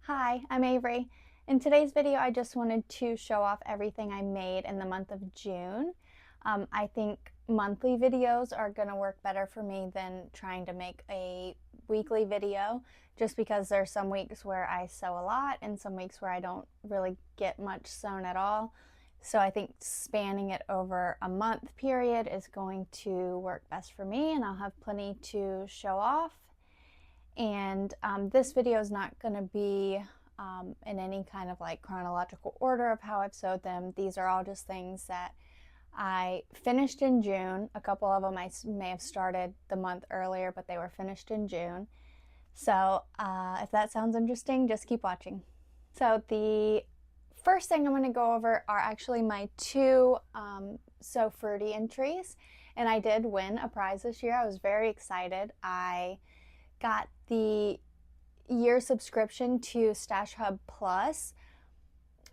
Hi, I'm Avery. In today's video, I just wanted to show off everything I made in the month of June. I think monthly videos are going to work better for me than trying to make a weekly video, just because there's some weeks where I sew a lot and some weeks where I don't really get much sewn at all. So I think spanning it over a month period is going to work best for me, and I'll have plenty to show off. And this video is not going to be in any kind of like chronological order of how I've sewed them. These are all just things that I finished in June. A couple of them I may have started the month earlier, but they were finished in June. So if that sounds interesting, just keep watching. So the first thing I'm going to go over are actually my two Sew Fruity entries, and I did win a prize this year. I was very excited. I got the year subscription to Stash Hub Plus,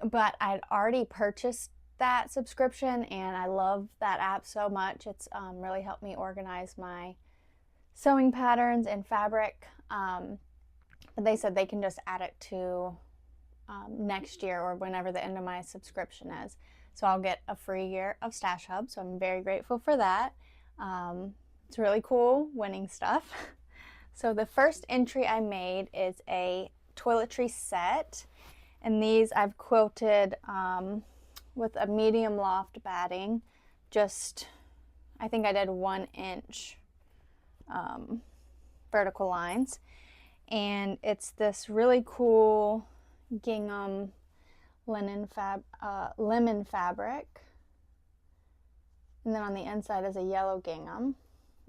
but I'd already purchased that subscription and I love that app so much. It's really helped me organize my sewing patterns and fabric, but they said they can just add it to next year or whenever the end of my subscription is. So I'll get a free year of Stash Hub, so I'm very grateful for that. It's really cool winning stuff. So the first entry I made is a toiletry set, and these I've quilted with a medium loft batting. I think I did 1 inch vertical lines, and it's this really cool gingham lemon fabric, and then on the inside is a yellow gingham.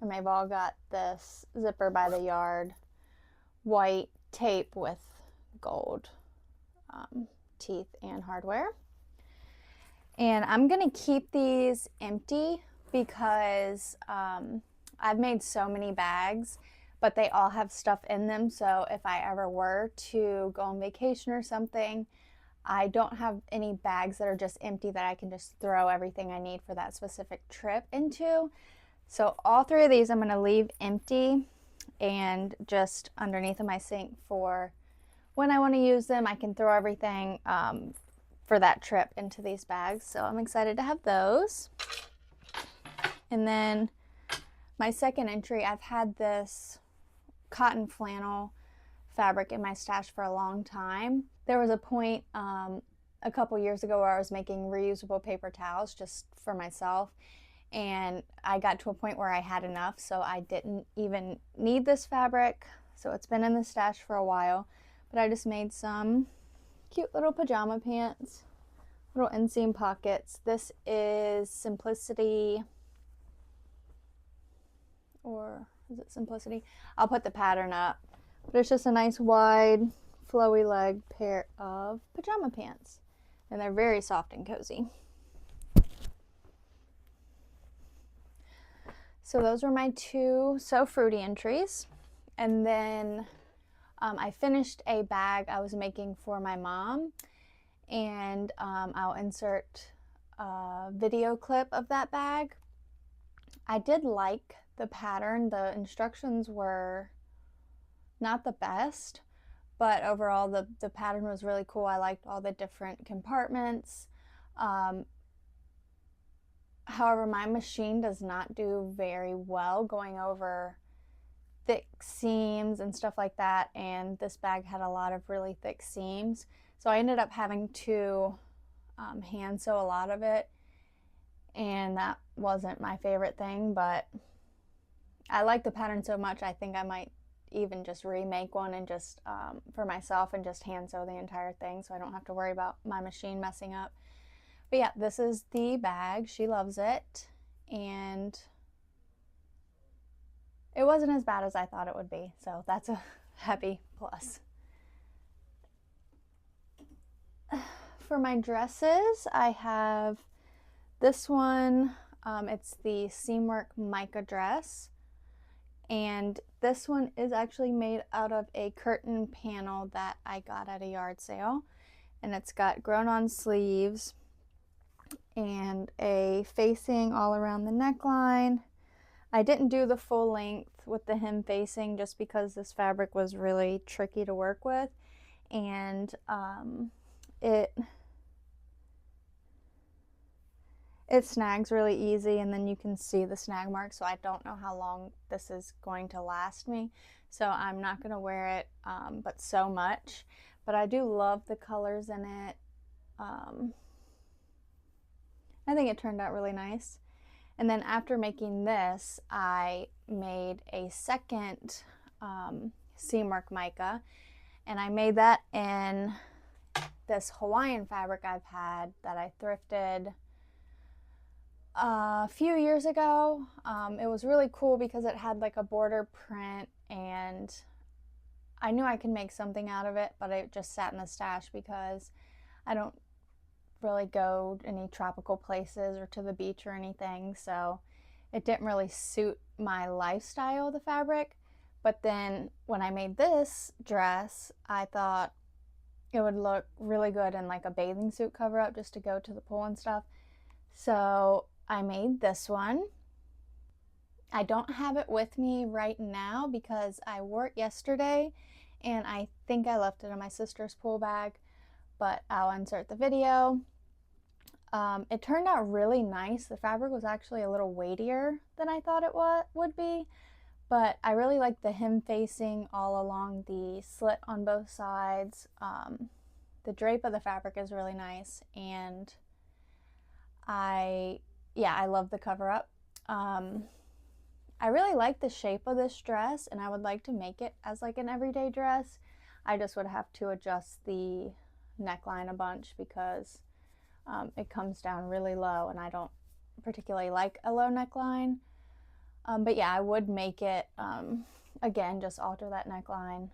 And they've all got this zipper by the yard white tape with gold teeth and hardware. And I'm gonna keep these empty because I've made so many bags, but they all have stuff in them. So if I ever were to go on vacation or something, I don't have any bags that are just empty that I can just throw everything I need for that specific trip into. So all 3 of these I'm going to leave empty and just underneath of my sink for when I want to use them. I can throw everything for that trip into these bags. So I'm excited to have those. And then my second entry, I've had this cotton flannel fabric in my stash for a long time. There was a point a couple years ago where I was making reusable paper towels just for myself. And I got to a point where I had enough, so I didn't even need this fabric. So it's been in the stash for a while, but I just made some cute little pajama pants, little inseam pockets. This is Simplicity, or is it Simplicity? I'll put the pattern up, but it's just a nice wide flowy leg pair of pajama pants, and they're very soft and cozy. So those were my 2 Sew Fruity entries. And then I finished a bag I was making for my mom, and I'll insert a video clip of that bag. I did like the pattern. The instructions were not the best, but overall the pattern was really cool. I liked all the different compartments. However, my machine does not do very well going over thick seams and stuff like that, and this bag had a lot of really thick seams. So I ended up having to hand sew a lot of it, and that wasn't my favorite thing, but I like the pattern so much I think I might even just remake one and just for myself and just hand sew the entire thing so I don't have to worry about my machine messing up. But yeah, this is the bag. She loves it, and it wasn't as bad as I thought it would be, so that's a happy plus. For my dresses, I have this one. It's the Seamwork Micah dress, and this one is actually made out of a curtain panel that I got at a yard sale, and it's got grown-on sleeves and a facing all around the neckline. I didn't do the full length with the hem facing just because this fabric was really tricky to work with, and it snags really easy, and then you can see the snag marks, so I don't know how long this is going to last me, so I'm not going to wear it but so much. But I do love the colors in it. I think it turned out really nice. And then after making this, I made a second Seamwork Micah, and I made that in this Hawaiian fabric I've had that I thrifted a few years ago. It was really cool because it had like a border print, and I knew I could make something out of it, but it just sat in the stash because I don't really go any tropical places or to the beach or anything, so it didn't really suit my lifestyle, the fabric. But then when I made this dress, I thought it would look really good in like a bathing suit cover up just to go to the pool and stuff. So I made this one. I don't have it with me right now because I wore it yesterday and I think I left it in my sister's pool bag, but I'll insert the video. It turned out really nice. The fabric was actually a little weightier than I thought it would be, but I really like the hem facing all along the slit on both sides. The drape of the fabric is really nice, and I love the cover up. I really like the shape of this dress, and I would like to make it as like an everyday dress. I just would have to adjust the neckline a bunch because it comes down really low, and I don't particularly like a low neckline. But yeah, I would make it, again, just alter that neckline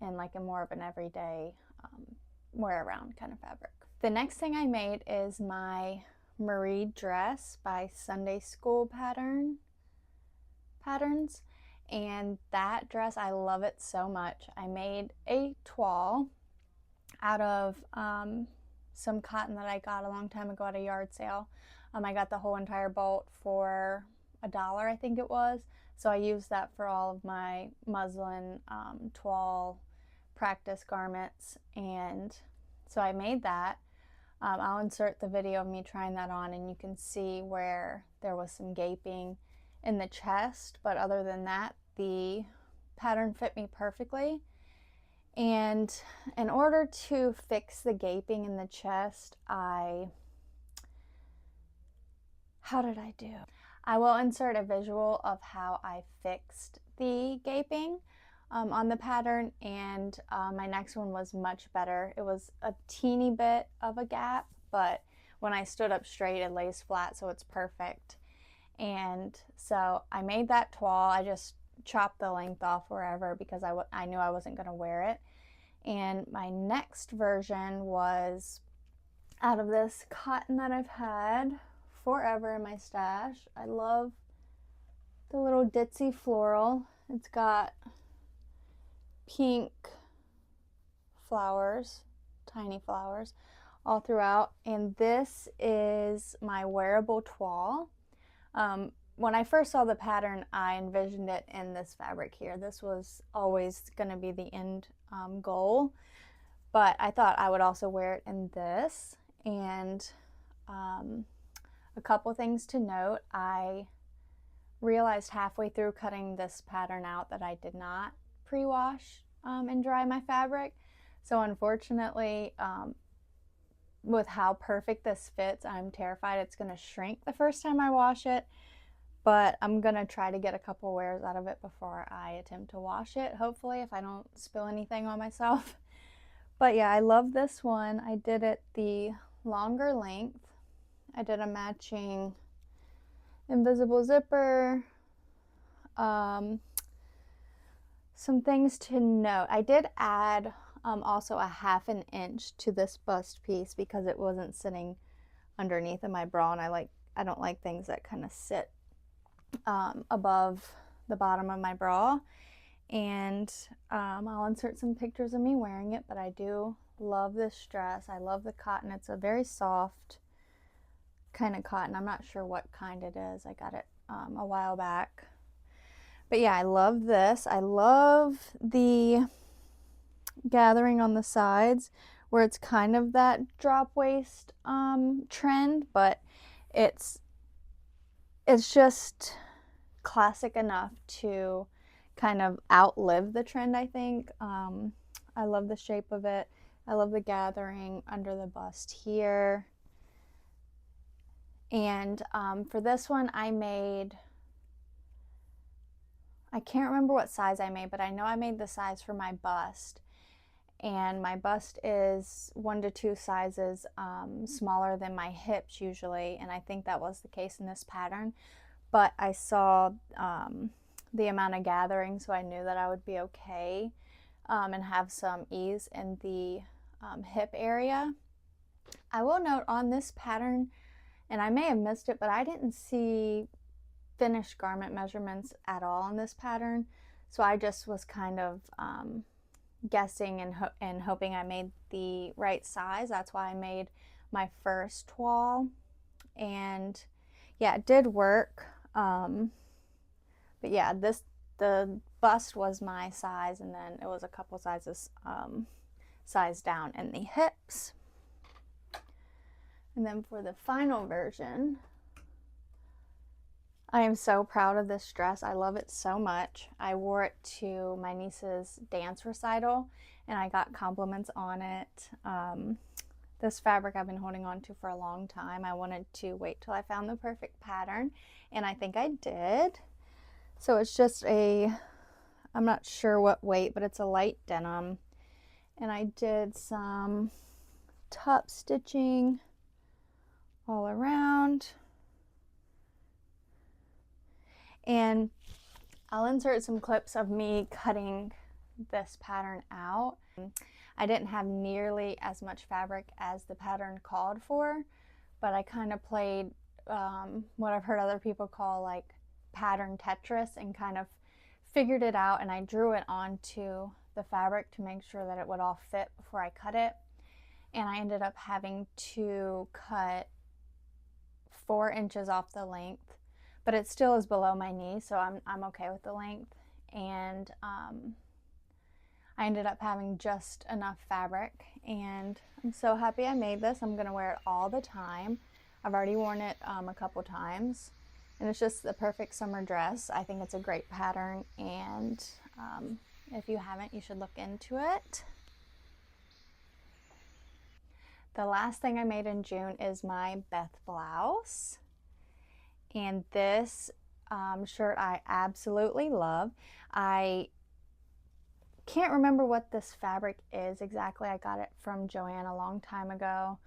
in like a more of an everyday wear around kind of fabric. The next thing I made is my Marie dress by SundaySchoolPatterns, and that dress, I love it so much. I made a toile out of some cotton that I got a long time ago at a yard sale. I got the whole entire bolt for $1, I think it was. So I used that for all of my muslin toile practice garments, and so I made that. I'll insert the video of me trying that on, and you can see where there was some gaping in the chest, but other than that, the pattern fit me perfectly. And in order to fix the gaping in the chest, how did I do? I will insert a visual of how I fixed the gaping on the pattern, and my next one was much better. It was a teeny bit of a gap, but when I stood up straight, it lays flat, so it's perfect. And so I made that toile. I just chopped the length off wherever because I knew I wasn't going to wear it. And my next version was out of this cotton that I've had forever in my stash. I love the little ditzy floral. It's got pink flowers, tiny flowers, all throughout. And this is my wearable toile. When I first saw the pattern, I envisioned it in this fabric here. This was always going to be the end goal, but I thought I would also wear it in this. And a couple things to note: I realized halfway through cutting this pattern out that I did not pre-wash and dry my fabric. So unfortunately, with how perfect this fits, I'm terrified it's going to shrink the first time I wash it. But I'm going to try to get a couple wears out of it before I attempt to wash it, hopefully, if I don't spill anything on myself. But yeah, I love this one. I did it the longer length. I did a matching invisible zipper. Some things to note. I did add also a 1/2 inch to this bust piece because it wasn't sitting underneath of my bra, and I don't like things that kind of sit above the bottom of my bra. And I'll insert some pictures of me wearing it, but I do love this dress. I love the cotton. It's a very soft kind of cotton. I'm not sure what kind it is. I got it a while back. But yeah, I love this. I love the gathering on the sides where it's kind of that drop waist trend, but it's just classic enough to kind of outlive the trend, I think. I love the shape of it. I love the gathering under the bust here. And for this one I can't remember what size I made, but I know I made the size for my bust. And my bust is 1 to 2 sizes smaller than my hips usually, and I think that was the case in this pattern. But I saw the amount of gathering, so I knew that I would be okay and have some ease in the hip area. I will note on this pattern, and I may have missed it, but I didn't see finished garment measurements at all in this pattern, so I just was kind of guessing and hoping I made the right size. That's why I made my first toile, and yeah, it did work. But yeah, the bust was my size, and then it was a couple sizes size down in the hips. And then for the final version, I am so proud of this dress. I love it so much. I wore it to my niece's dance recital and I got compliments on it. This fabric I've been holding on to for a long time. I wanted to wait till I found the perfect pattern, and I think I did. So it's just I'm not sure what weight, but it's a light denim. And I did some top stitching all around. And I'll insert some clips of me cutting this pattern out. I didn't have nearly as much fabric as the pattern called for, but I kind of played what I've heard other people call like pattern Tetris, and kind of figured it out, and I drew it onto the fabric to make sure that it would all fit before I cut it. And I ended up having to cut 4 inches off the length, but it still is below my knee, so I'm okay with the length. And I ended up having just enough fabric, and I'm so happy I made this. I'm gonna wear it all the time. I've already worn it a couple times, and it's just the perfect summer dress. I think it's a great pattern, and if you haven't, you should look into it. The last thing I made in June is my Beth Blouse, and this shirt I absolutely love. I can't remember what this fabric is exactly. I got it from Joann a long time ago,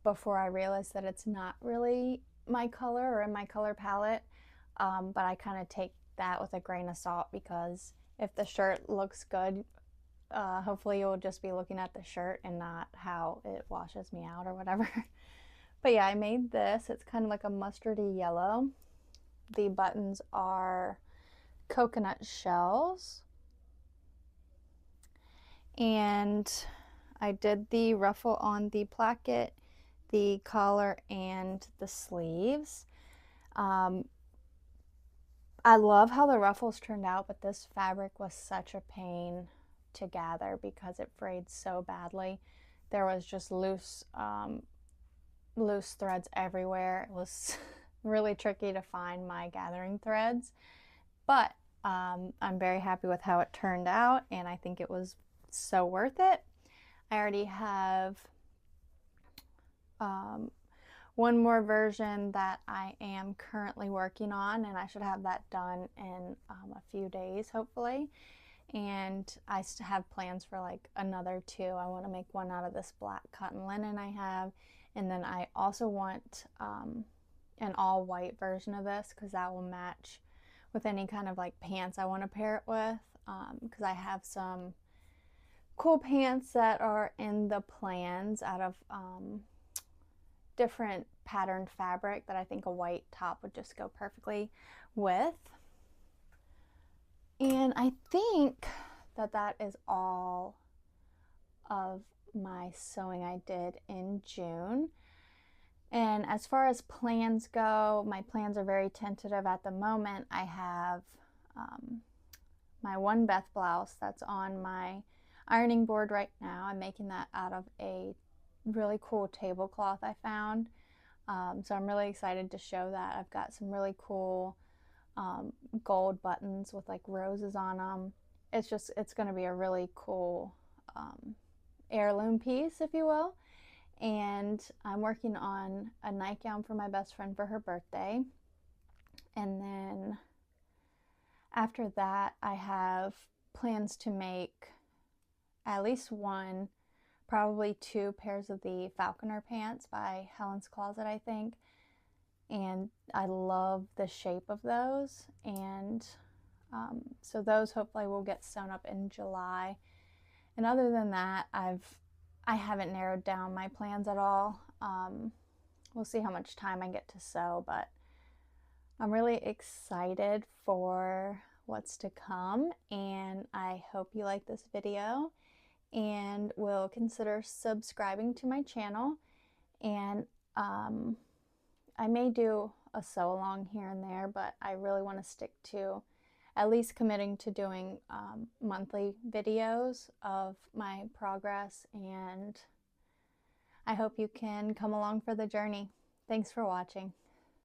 before I realized that it's not really my color or in my color palette, but I kind of take that with a grain of salt, because if the shirt looks good, hopefully you'll just be looking at the shirt and not how it washes me out or whatever. But yeah, I made this. It's kind of like a mustardy yellow. The buttons are coconut shells. And I did the ruffle on the placket, the collar, and the sleeves. I love how the ruffles turned out, but this fabric was such a pain to gather because it frayed so badly. There was just loose threads everywhere. It was really tricky to find my gathering threads, but I'm very happy with how it turned out, and I think it was so worth it. I already have one more version that I am currently working on, and I should have that done in a few days, hopefully. And I still have plans for like another 2. I want to make one out of this black cotton linen I have, and then I also want an all white version of this, because that will match with any kind of like pants I want to pair it with, because I have some cool pants that are in the plans out of different patterned fabric that I think a white top would just go perfectly with. And I think that that is all of my sewing I did in June. And as far as plans go, my plans are very tentative at the moment. I have my one Beth blouse that's on my ironing board right now. I'm making that out of a really cool tablecloth I found. So I'm really excited to show that. I've got some really cool gold buttons with like roses on them. It's going to be a really cool heirloom piece, if you will. And I'm working on a nightgown for my best friend for her birthday. And then after that, I have plans to make at least one, probably 2 pairs of the Falconer pants by Helen's Closet, I think. And I love the shape of those. And so those hopefully will get sewn up in July. And other than that, I haven't narrowed down my plans at all. We'll see how much time I get to sew, but I'm really excited for what's to come, and I hope you like this video and will consider subscribing to my channel. And I may do a sew along here and there, but I really want to stick to at least committing to doing monthly videos of my progress, and I hope you can come along for the journey. Thanks for watching.